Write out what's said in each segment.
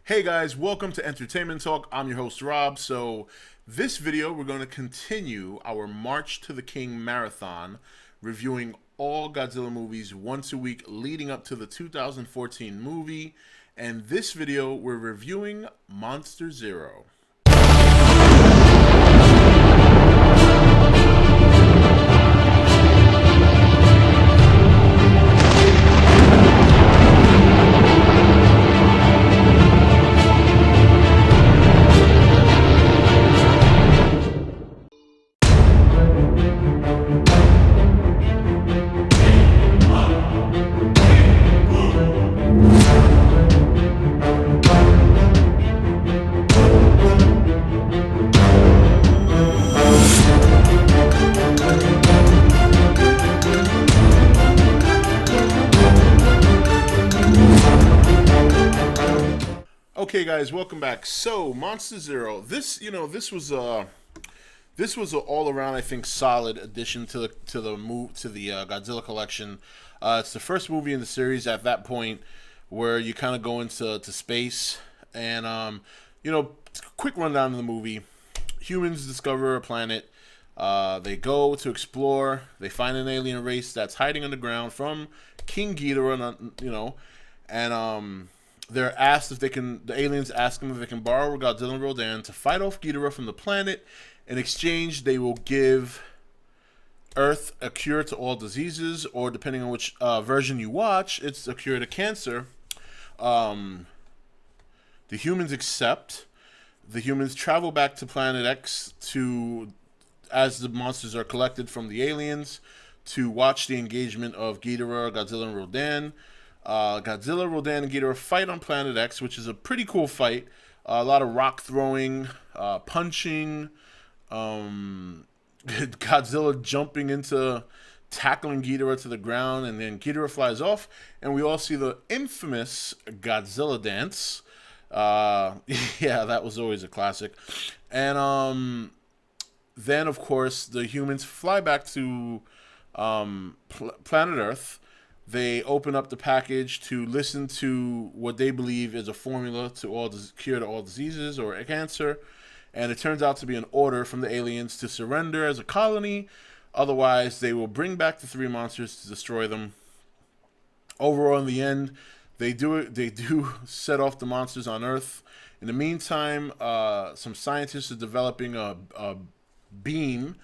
Hey guys, welcome to Entertainment Talk. I'm your host Rob. So this video we're going to continue our March to the King marathon, reviewing all Godzilla movies once a week leading up to the 2014 movie. And this video we're reviewing Monster Zero. Okay, guys, welcome back. So, Monster Zero. This was a all around, I think, solid addition to the Godzilla collection. It's the first movie in the series at that point where you kind of go into space, and quick rundown of the movie. Humans discover a planet. They go to explore. They find an alien race that's hiding underground from King Ghidorah, and they're asked if they can. The aliens ask them if they can borrow Godzilla and Rodan to fight off Ghidorah from the planet. In exchange, they will give Earth a cure to all diseases, or depending on which version you watch, it's a cure to cancer. The humans accept. The humans travel back to Planet X as the monsters are collected from the aliens, to watch the engagement of Ghidorah, Godzilla, and Rodan. Godzilla, Rodan, and Ghidorah fight on Planet X, which is a pretty cool fight. A lot of rock throwing, punching, Godzilla jumping into tackling Ghidorah to the ground, and then Ghidorah flies off, and we all see the infamous Godzilla dance. Yeah, that was always a classic. And then, of course, the humans fly back to planet Earth. They open up the package to listen to what they believe is a formula to cure to all diseases or cancer, and it turns out to be an order from the aliens to surrender as a colony. Otherwise, they will bring back the three monsters to destroy them. Overall, in the end, they do set off the monsters on Earth. In the meantime, some scientists are developing a beam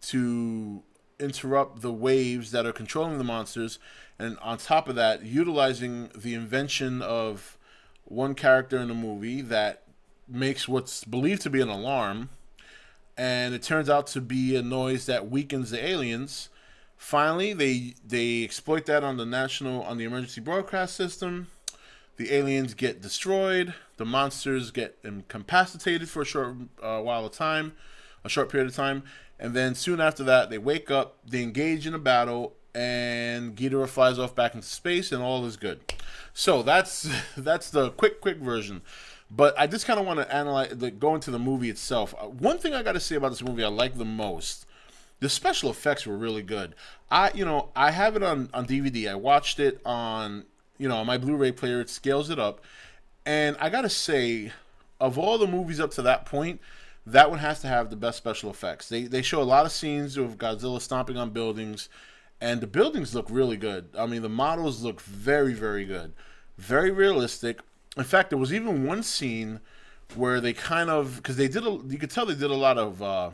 to interrupt the waves that are controlling the monsters, and on top of that, utilizing the invention of one character in the movie that makes what's believed to be an alarm, and it turns out to be a noise that weakens the aliens. Finally, they exploit that on the emergency broadcast system. The aliens get destroyed. The monsters get incapacitated for a short period of time. And then soon after that, they wake up, they engage in a battle, and Ghidorah flies off back into space, and all is good. So that's the quick version. But I just kind of want to go into the movie itself. One thing I got to say about this movie I like the most, the special effects were really good. I have it on DVD. I watched it on my Blu-ray player. It scales it up, and I got to say, of all the movies up to that point, that one has to have the best special effects. They show a lot of scenes of Godzilla stomping on buildings, and the buildings look really good. I mean, the models look very, very good. Very realistic. In fact, there was even one scene where they kind of, because you could tell they did a lot of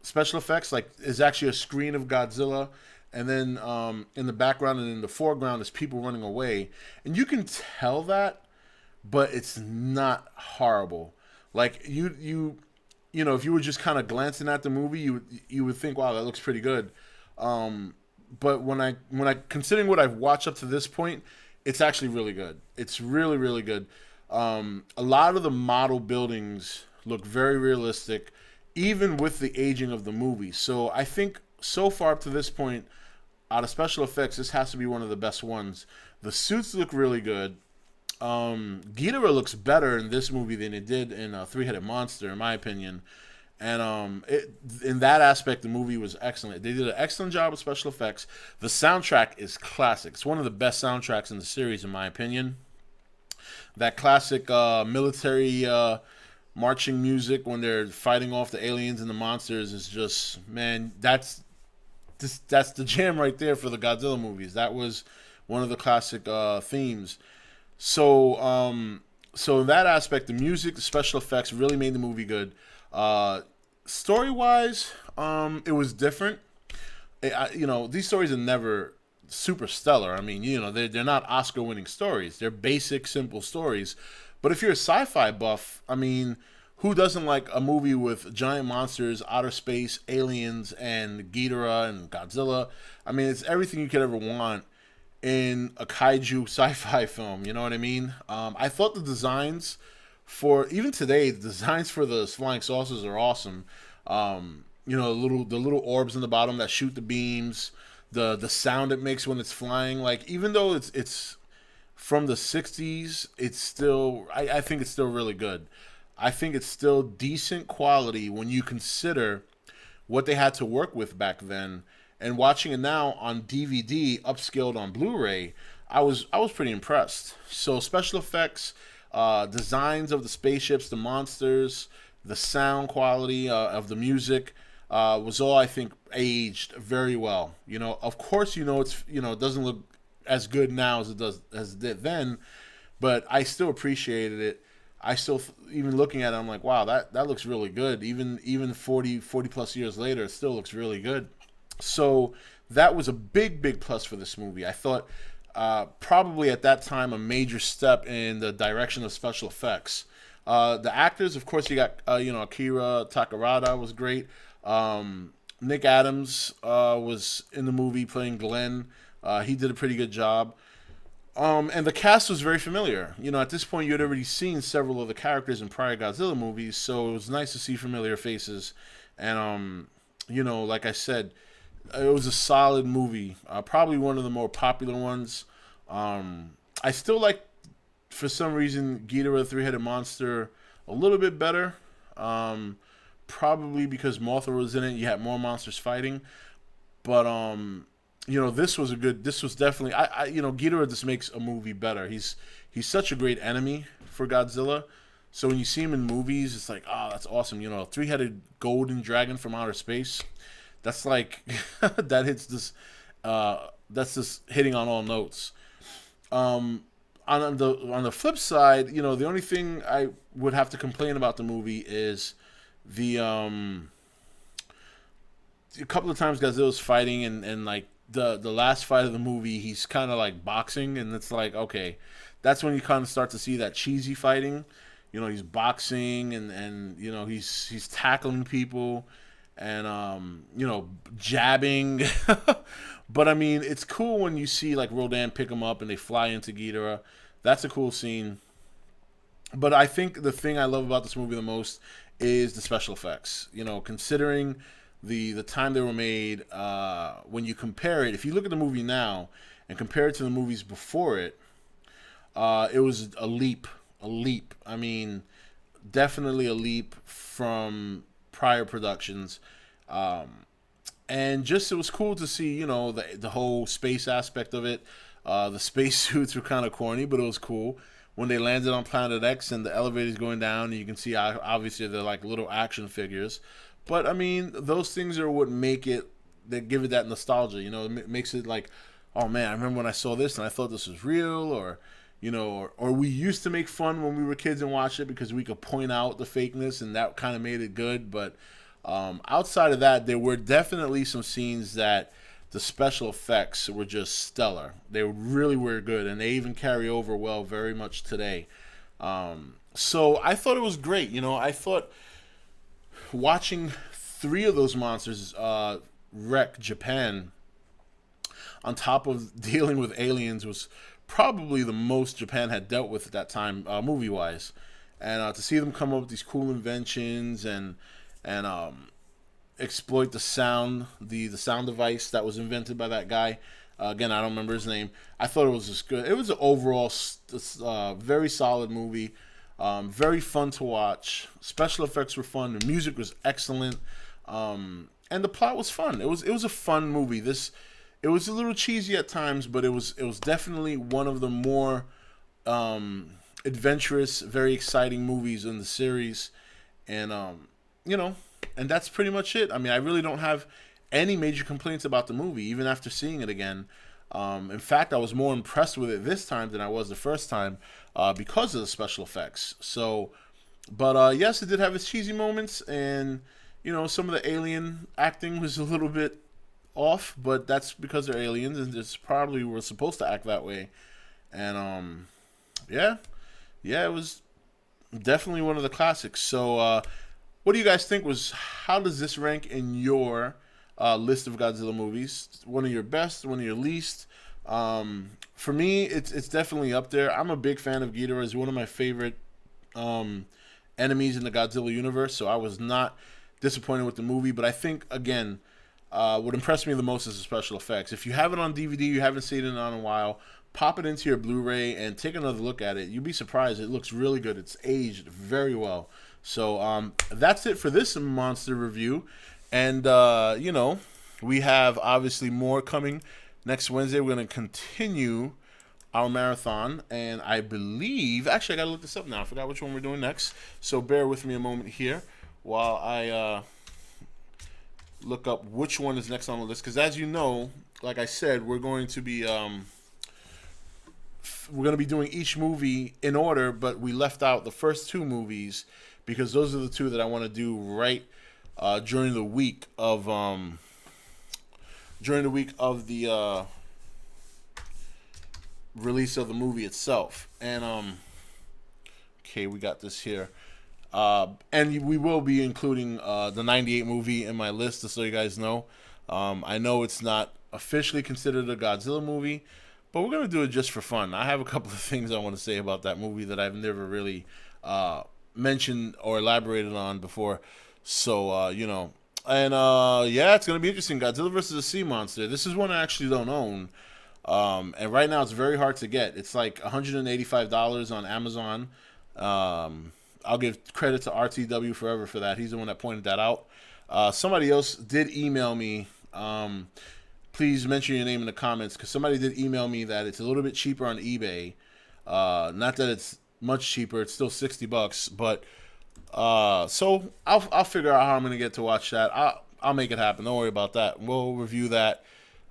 special effects. Like, there's actually a screen of Godzilla, and then in the background and in the foreground is people running away. And you can tell that, but it's not horrible. Like, if you were just kind of glancing at the movie, you would think, wow, that looks pretty good. But when I considering what I've watched up to this point, it's actually really good. It's really, really good. A lot of the model buildings look very realistic, even with the aging of the movie. So I think so far up to this point, out of special effects, this has to be one of the best ones. The suits look really good. Ghidorah looks better in this movie than it did in Three-Headed Monster, in my opinion. And in that aspect, the movie was excellent. They did an excellent job with special effects. The soundtrack is classic. It's one of the best soundtracks in the series, in my opinion. That classic military marching music when they're fighting off the aliens and the monsters is just, man, that's the jam right there for the Godzilla movies. That was one of the classic themes. So in that aspect, the music, the special effects really made the movie good. Story wise, it was different. These stories are never super stellar. I mean, they're not Oscar winning stories. They're basic, simple stories. But if you're a sci-fi buff, I mean, who doesn't like a movie with giant monsters, outer space, aliens, and Ghidorah and Godzilla? I mean, it's everything you could ever want in a kaiju sci-fi film. You know what I mean? I thought the designs for, even today, the designs for the flying saucers are awesome. The little orbs in the bottom that shoot the beams, the sound it makes when it's flying. Like, even though it's from the 60s, it's still, I think it's still really good. I think it's still decent quality when you consider what they had to work with back then. And watching it now on DVD, upscaled on Blu-ray, I was pretty impressed. So special effects, designs of the spaceships, the monsters, the sound quality of the music was all, I think, aged very well. Of course, it doesn't look as good now as it did then, but I still appreciated it. I still, even looking at it, I'm like, wow, that looks really good. Even 40 plus years later, it still looks really good. So that was a big, big plus for this movie. I thought probably at that time a major step in the direction of special effects. The actors, of course, you got Akira Takarada was great. Nick Adams was in the movie playing Glenn. He did a pretty good job. And the cast was very familiar. At this point, you had already seen several of the characters in prior Godzilla movies, so it was nice to see familiar faces. And, like I said, it was a solid movie. Probably one of the more popular ones. I still like, for some reason, Ghidorah the Three-Headed Monster a little bit better. Probably because Mothra was in it. You had more monsters fighting. But, this was definitely, Ghidorah just makes a movie better. He's such a great enemy for Godzilla. So when you see him in movies, it's like, oh, that's awesome. Three-headed golden dragon from outer space. That's like, that hits this, that's just hitting on all notes. On the flip side, the only thing I would have to complain about the movie is a couple of times Godzilla's fighting and like the last fight of the movie, he's kind of like boxing, and it's like, okay, that's when you kind of start to see that cheesy fighting. He's boxing and he's tackling people and jabbing. But I mean, it's cool when you see like Rodan pick him up and they fly into Ghidorah. That's a cool scene. But I think the thing I love about this movie the most is the special effects. Considering the time they were made, when you compare it, if you look at the movie now and compare it to the movies before it, it was a leap. I mean, definitely a leap from prior productions. And just, it was cool to see, the whole space aspect of it. The space suits were kind of corny, but it was cool. When they landed on Planet X and the elevator's going down, and you can see, obviously, they're like little action figures. But, I mean, those things are what make it, that give it that nostalgia. It makes it like, oh, man, I remember when I saw this and I thought this was real, or we used to make fun when we were kids and watch it because we could point out the fakeness, and that kind of made it good. But outside of that, there were definitely some scenes that the special effects were just stellar. They really were good, and they even carry over well very much today. So I thought it was great. I thought watching 3 of those monsters wreck Japan on top of dealing with aliens was probably the most Japan had dealt with at that time, movie-wise. And to see them come up with these cool inventions and exploit the sound device that was invented by that guy. Again, I don't remember his name. I thought it was just good. It was an overall very solid movie. Very fun to watch. Special effects were fun. The music was excellent, and the plot was fun. It was a fun movie. It was a little cheesy at times, but it was definitely one of the more adventurous, very exciting movies in the series, and you know, and that's pretty much it. I mean, I really don't have any major complaints about the movie, even after seeing it again. In fact, I was more impressed with it this time than I was the first time because of the special effects. So, but yes, it did have its cheesy moments, and you know, some of the alien acting was a little bit off, but that's because they're aliens, and it's probably were supposed to act that way. And yeah, it was definitely one of the classics. So, what do you guys think? How does this rank in your list of Godzilla movies? One of your best, one of your least? For me, it's definitely up there. I'm a big fan of Ghidorah. He's one of my favorite enemies in the Godzilla universe, so I was not disappointed with the movie. But I think, again, what impressed me the most is the special effects. If you have it on DVD, you haven't seen it in a while, pop it into your Blu-ray and take another look at it. You'd be surprised. It looks really good. It's aged very well. So that's it for this monster review. And, you know, we have obviously more coming next Wednesday. We're going to continue our marathon. And I believe, actually, I got to look this up now. I forgot which one we're doing next. So bear with me a moment here while I look up which one is next on the list. Because as you know, like I said, we're going to be doing each movie in order, but we left out the first two movies because those are the two that I want to do right during the week of the release of the movie itself. And okay, we got this here. And we will be including the 98 movie in my list, just so you guys know. I know it's not officially considered a Godzilla movie, but we're going to do it just for fun. I have a couple of things I want to say about that movie that I've never really mentioned or elaborated on before. So, you know, and yeah, it's going to be interesting. Godzilla versus the Sea Monster. This is one I actually don't own. And right now it's very hard to get. It's like $185 on Amazon. I'll give credit to RTW Forever for that. He's the one that pointed that out. Somebody else did email me. Please mention your name in the comments, because somebody did email me that it's a little bit cheaper on eBay. Not that it's much cheaper. It's still $60, but so I'll figure out how I'm gonna get to watch that. I'll make it happen. Don't worry about that. We'll review that.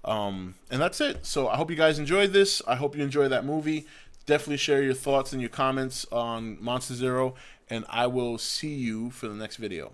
And that's it. So I hope you guys enjoyed this. I hope you enjoyed that movie. Definitely share your thoughts and your comments on Monster Zero, and I will see you for the next video.